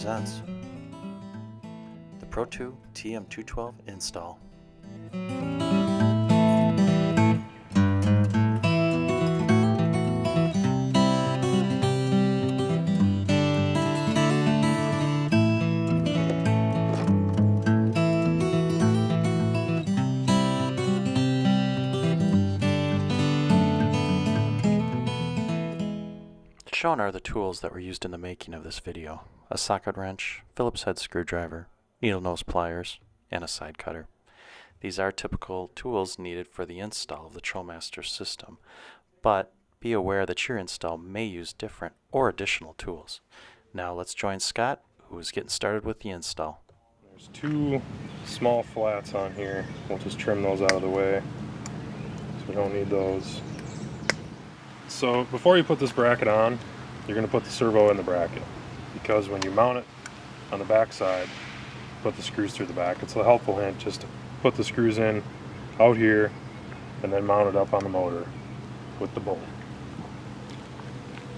presents the Pro2 TM212 install. Shown are the tools that were used in the making of this video: a socket wrench, Phillips head screwdriver, needle nose pliers, and a side cutter. These are typical tools needed for the install of the TrollMaster system, but be aware that your install may use different or additional tools. Now let's join Scott, who is getting started with the install. There's two small flats on here. We'll just trim those out of the way, so we don't need those. So before you put this bracket on, you're going to put the servo in the bracket, because when you mount it on the back side, put the screws through the back. It's a helpful hint just to put the screws in out here and then mount it up on the motor with the bolt.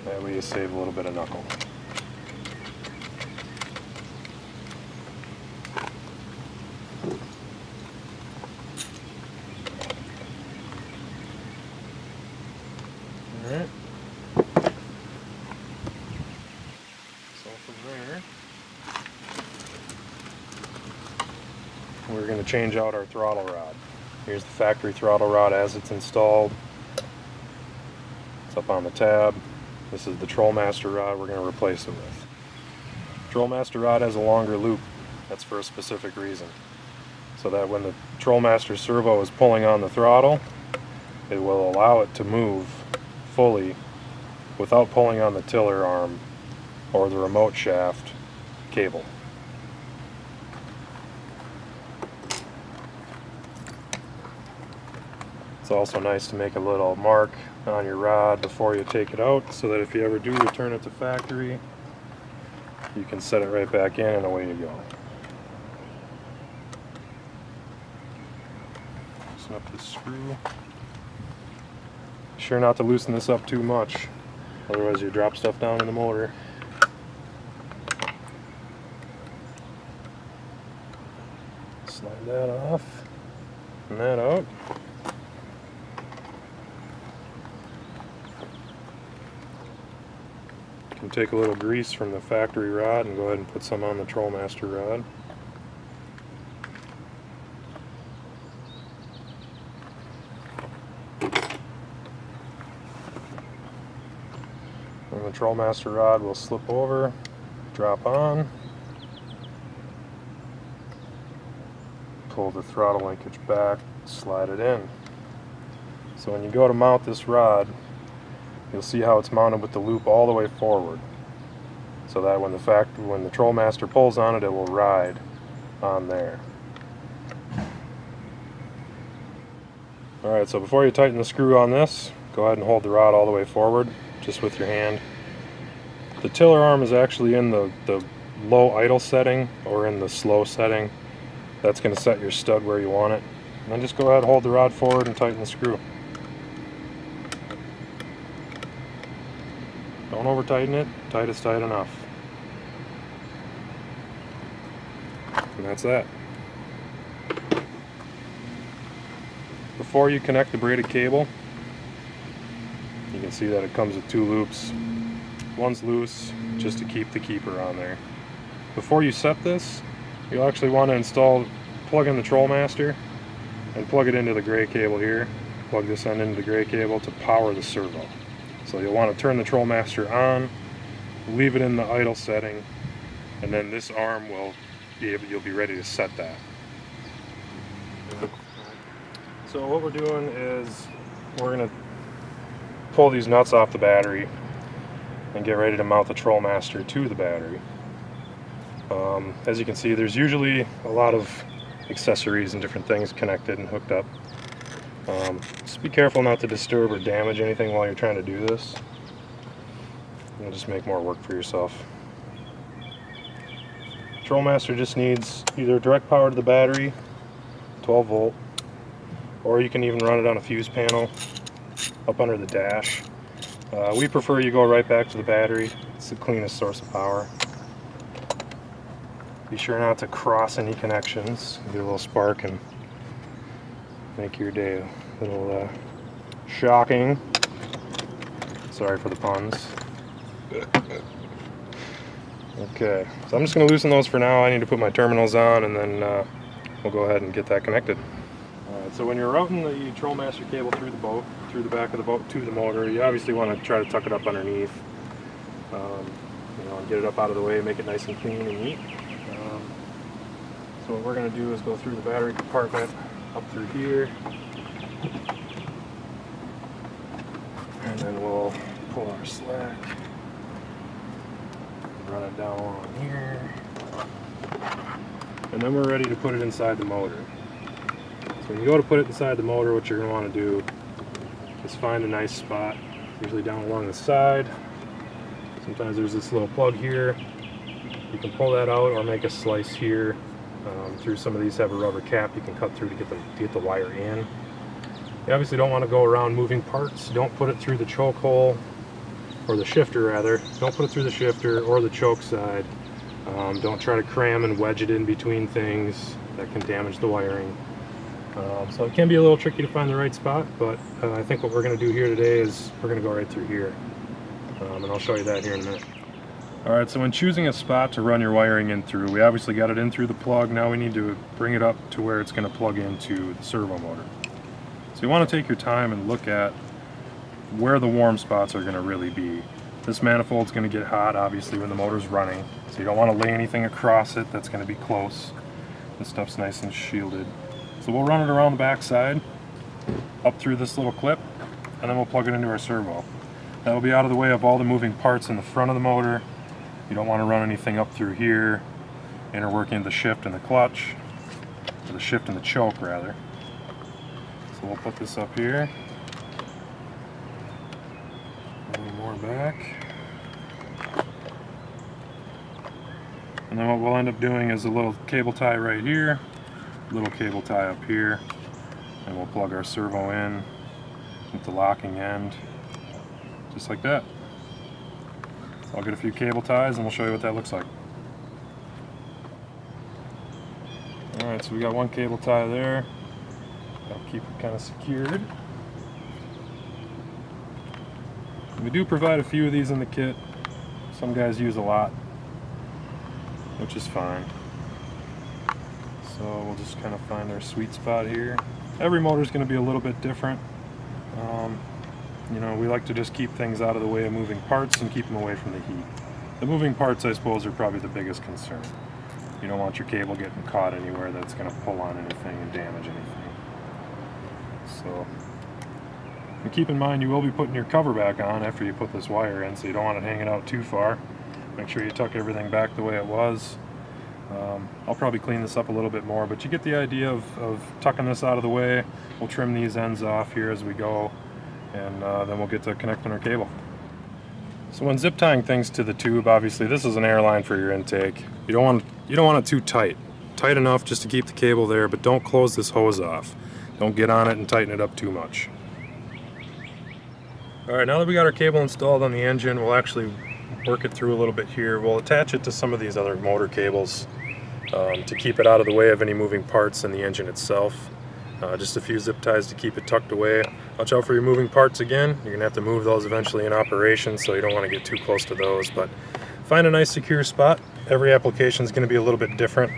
That way you save a little bit of knuckle. Alright, so from there, we're going to change out our throttle rod. Here's the factory throttle rod as it's installed. It's up on the tab. This is the TrollMaster rod we're going to replace it with. TrollMaster rod has a longer loop. That's for a specific reason, so that when the TrollMaster servo is pulling on the throttle, it will allow it to move fully without pulling on the tiller arm or the remote shaft cable. It's also nice to make a little mark on your rod before you take it out, so that if you ever do return it to factory, you can set it right back in and away you go. Loosen up this screw. Be sure not to loosen this up too much, otherwise you drop stuff down in the motor. Slide that off and that out. You can take a little grease from the factory rod and go ahead and put some on the TrollMaster rod. And the TrollMaster rod will slip over, drop on, pull the throttle linkage back, slide it in. So when you go to mount this rod, you'll see how it's mounted with the loop all the way forward, so that when the TrollMaster pulls on it, it will ride on there. Alright, so before you tighten the screw on this, go ahead and hold the rod all the way forward, just with your hand. The tiller arm is actually in the low idle setting or in the slow setting. That's going to set your stud where you want it. And then just go ahead and hold the rod forward and tighten the screw. Don't over tighten it, tight is tight enough. And that's that. Before you connect the braided cable, you can see that it comes with two loops. One's loose, just to keep the keeper on there. Before you set this, you'll actually want to plug in the TrollMaster and plug it into the gray cable here. Plug this end into the gray cable to power the servo. So you'll want to turn the TrollMaster on, leave it in the idle setting, and then this arm you'll be ready to set that. So what we're doing is we're going to pull these nuts off the battery and get ready to mount the TrollMaster to the battery. As you can see, there's usually a lot of accessories and different things connected and hooked up. Just be careful not to disturb or damage anything while you're trying to do this. You'll just make more work for yourself. TrollMaster just needs either direct power to the battery, 12 volt, or you can even run it on a fuse panel up under the dash. We prefer you go right back to the battery. It's the cleanest source of power. Be sure not to cross any connections. Get a little spark and make your day a little shocking. Sorry for the puns. Okay, so I'm just going to loosen those for now. I need to put my terminals on, and then we'll go ahead and get that connected. Alright, so when you're routing the TrollMaster cable through the boat, through the back of the boat to the motor, you obviously want to try to tuck it up underneath. You know, get it up out of the way, make it nice and clean and neat. So what we're going to do is go through the battery compartment, up through here, and then we'll pull our slack, run it down along here, and then we're ready to put it inside the motor. So when you go to put it inside the motor, what you're going to want to do is find a nice spot, usually down along the side. Sometimes there's this little plug here. You can pull that out or make a slice here. Through some of these have a rubber cap you can cut through to get the wire in. You obviously don't want to go around moving parts. Don't put it through the choke hole, or the shifter rather. Don't put it through the shifter or the choke side. Don't try to cram and wedge it in between things. That can damage the wiring. So it can be a little tricky to find the right spot, but I think what we're going to do here today is we're going to go right through here. And I'll show you that here in a minute. Alright, so when choosing a spot to run your wiring in through, we obviously got it in through the plug. Now we need to bring it up to where it's going to plug into the servo motor. So you want to take your time and look at where the warm spots are going to really be. This manifold's going to get hot obviously when the motor's running, so you don't want to lay anything across it that's going to be close. This stuff's nice and shielded. So we'll run it around the back side, up through this little clip, and then we'll plug it into our servo. That'll be out of the way of all the moving parts in the front of the motor. You don't want to run anything up through here, interworking the shift and the clutch, or the shift and the choke rather. So we'll put this up here. A little more back. And then what we'll end up doing is a little cable tie right here, a little cable tie up here, and we'll plug our servo in with the locking end, just like that. So I'll get a few cable ties and we'll show you what that looks like. Alright, so we got one cable tie there. That'll keep it kind of secured. We do provide a few of these in the kit. Some guys use a lot, which is fine. So we'll just kind of find our sweet spot here. Every motor is going to be a little bit different. You know, we like to just keep things out of the way of moving parts and keep them away from the heat. The moving parts, I suppose, are probably the biggest concern. You don't want your cable getting caught anywhere that's going to pull on anything and damage anything. So, and keep in mind you will be putting your cover back on after you put this wire in, so you don't want it hanging out too far. Make sure you tuck everything back the way it was. I'll probably clean this up a little bit more, but you get the idea of tucking this out of the way. We'll trim these ends off here as we go, and then we'll get to connecting our cable. So when zip tying things to the tube, obviously this is an air line for your intake. You don't want it too tight. Tight enough just to keep the cable there, but don't close this hose off. Don't get on it and tighten it up too much. Alright, now that we got our cable installed on the engine, we'll actually work it through a little bit here. We'll attach it to some of these other motor cables to keep it out of the way of any moving parts in the engine itself. Just a few zip ties to keep it tucked away. Watch out for your moving parts again. You're going to have to move those eventually in operation, so you don't want to get too close to those. But find a nice secure spot. Every application is going to be a little bit different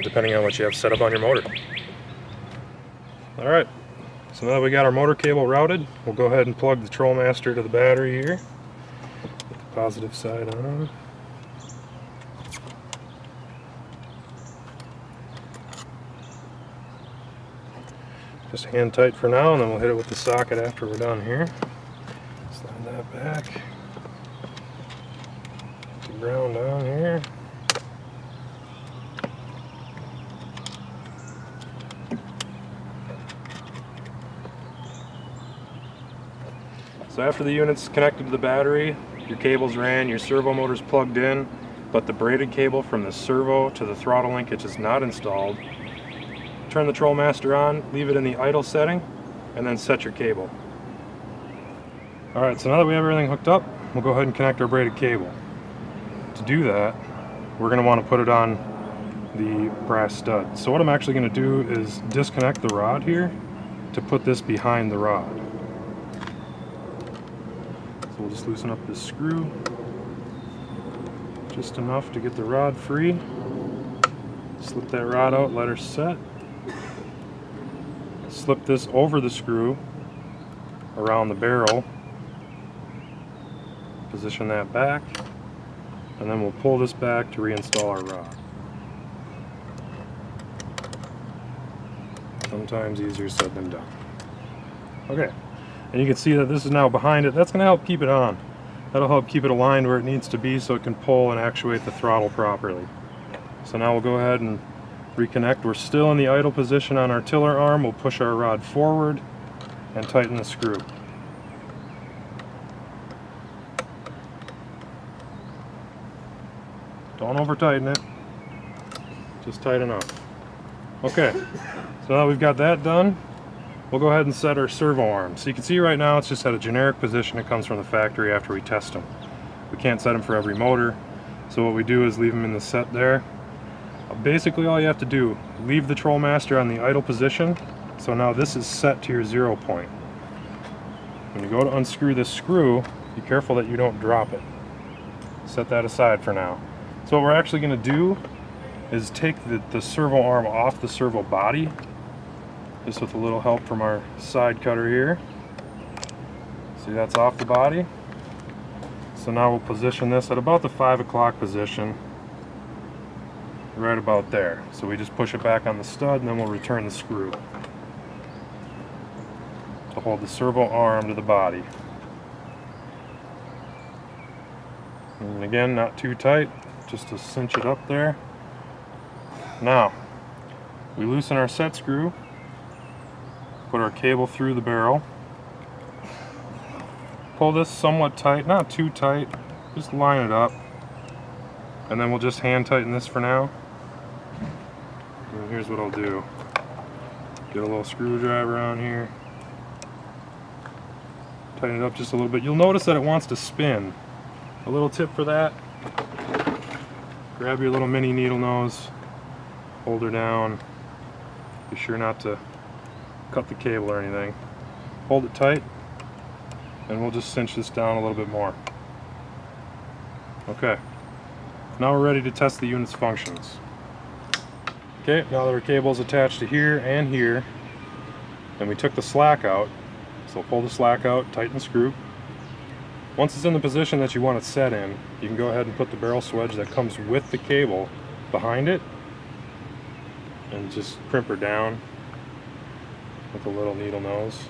depending on what you have set up on your motor. Alright, so now that we got our motor cable routed, we'll go ahead and plug the TrollMaster to the battery here. Put the positive side on. Just hand tight for now, and then we'll hit it with the socket after we're done here. Slide that back. Put the ground on here. So after the unit's connected to the battery, your cables ran, your servo motor's plugged in, but the braided cable from the servo to the throttle linkage is not installed. Turn the TrollMaster on, leave it in the idle setting, and then set your cable. Alright, so now that we have everything hooked up, we'll go ahead and connect our braided cable. To do that, we're going to want to put it on the brass stud. So what I'm actually going to do is disconnect the rod here to put this behind the rod. So we'll just loosen up this screw just enough to get the rod free. Slip that rod out, let her set. Slip this over the screw around the barrel. Position that back, and then we'll pull this back to reinstall our rod. Sometimes easier said than done. Okay, and you can see that this is now behind it. That's going to help keep it on. That'll help keep it aligned where it needs to be so it can pull and actuate the throttle properly. So now we'll go ahead and reconnect. We're still in the idle position on our tiller arm. We'll push our rod forward and tighten the screw. Don't over tighten it, just tight enough. Okay, so now we've got that done, we'll go ahead and set our servo arm. So you can see right now it's just at a generic position. It comes from the factory after we test them. We can't set them for every motor, so what we do is leave them in the set there. Basically all you have to do, leave the TrollMaster on the idle position. So now this is set to your 0 point. When you go to unscrew this screw, be careful that you don't drop it. Set that aside for now. So what we're actually going to do is take the servo arm off the servo body, just with a little help from our side cutter here. See, that's off the body. So now we'll position this at about the 5 o'clock position, right about there. So we just push it back on the stud and then we'll return the screw to hold the servo arm to the body. And again, not too tight, just to cinch it up there. Now, we loosen our set screw, put our cable through the barrel, pull this somewhat tight, not too tight, just line it up, and then we'll just hand tighten this for now. And here's what I'll do. Get a little screwdriver on here, tighten it up just a little bit. You'll notice that it wants to spin. A little tip for that: grab your little mini needle nose, hold her down, be sure not to cut the cable or anything. Hold it tight, and we'll just cinch this down a little bit more. Okay, now we're ready to test the unit's functions. Okay, now that our cable is attached to here and here, and we took the slack out, so pull the slack out, tighten the screw. Once it's in the position that you want it set in, you can go ahead and put the barrel swedge that comes with the cable behind it and just crimp her down with a little needle nose.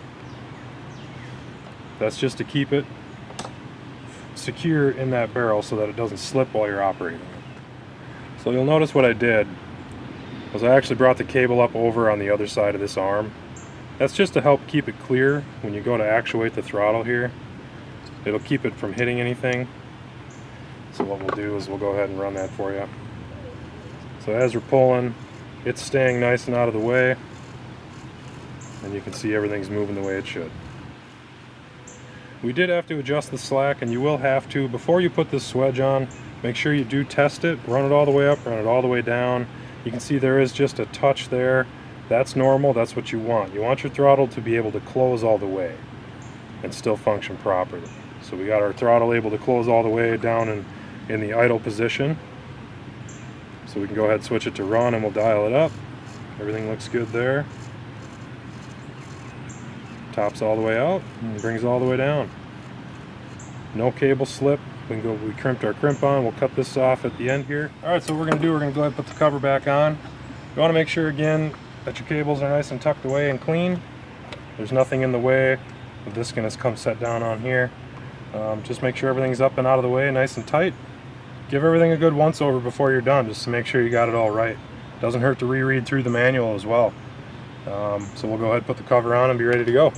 That's just to keep it secure in that barrel so that it doesn't slip while you're operating it. So you'll notice what I did was I actually brought the cable up over on the other side of this arm. That's just to help keep it clear when you go to actuate the throttle here. It'll keep it from hitting anything. So what we'll do is we'll go ahead and run that for you. So as we're pulling, it's staying nice and out of the way, and you can see everything's moving the way it should. We did have to adjust the slack, and you will have to, before you put this swedge on, make sure you do test it, run it all the way up, run it all the way down. You can see there is just a touch there. That's normal, that's what you want. You want your throttle to be able to close all the way and still function properly. So we got our throttle able to close all the way down in the idle position. So we can go ahead and switch it to run and we'll dial it up. Everything looks good there. Tops all the way out and brings it all the way down. No cable slip. We crimped our crimp on. We'll cut this off at the end here. Alright, so what we're going to do, we're going to go ahead and put the cover back on. You want to make sure again that your cables are nice and tucked away and clean. There's nothing in the way. This going to come set down on here. Just make sure everything's up and out of the way, nice and tight. Give everything a good once over before you're done, just to make sure you got it all right. Doesn't hurt to reread through the manual as well. So we'll go ahead and put the cover on and be ready to go.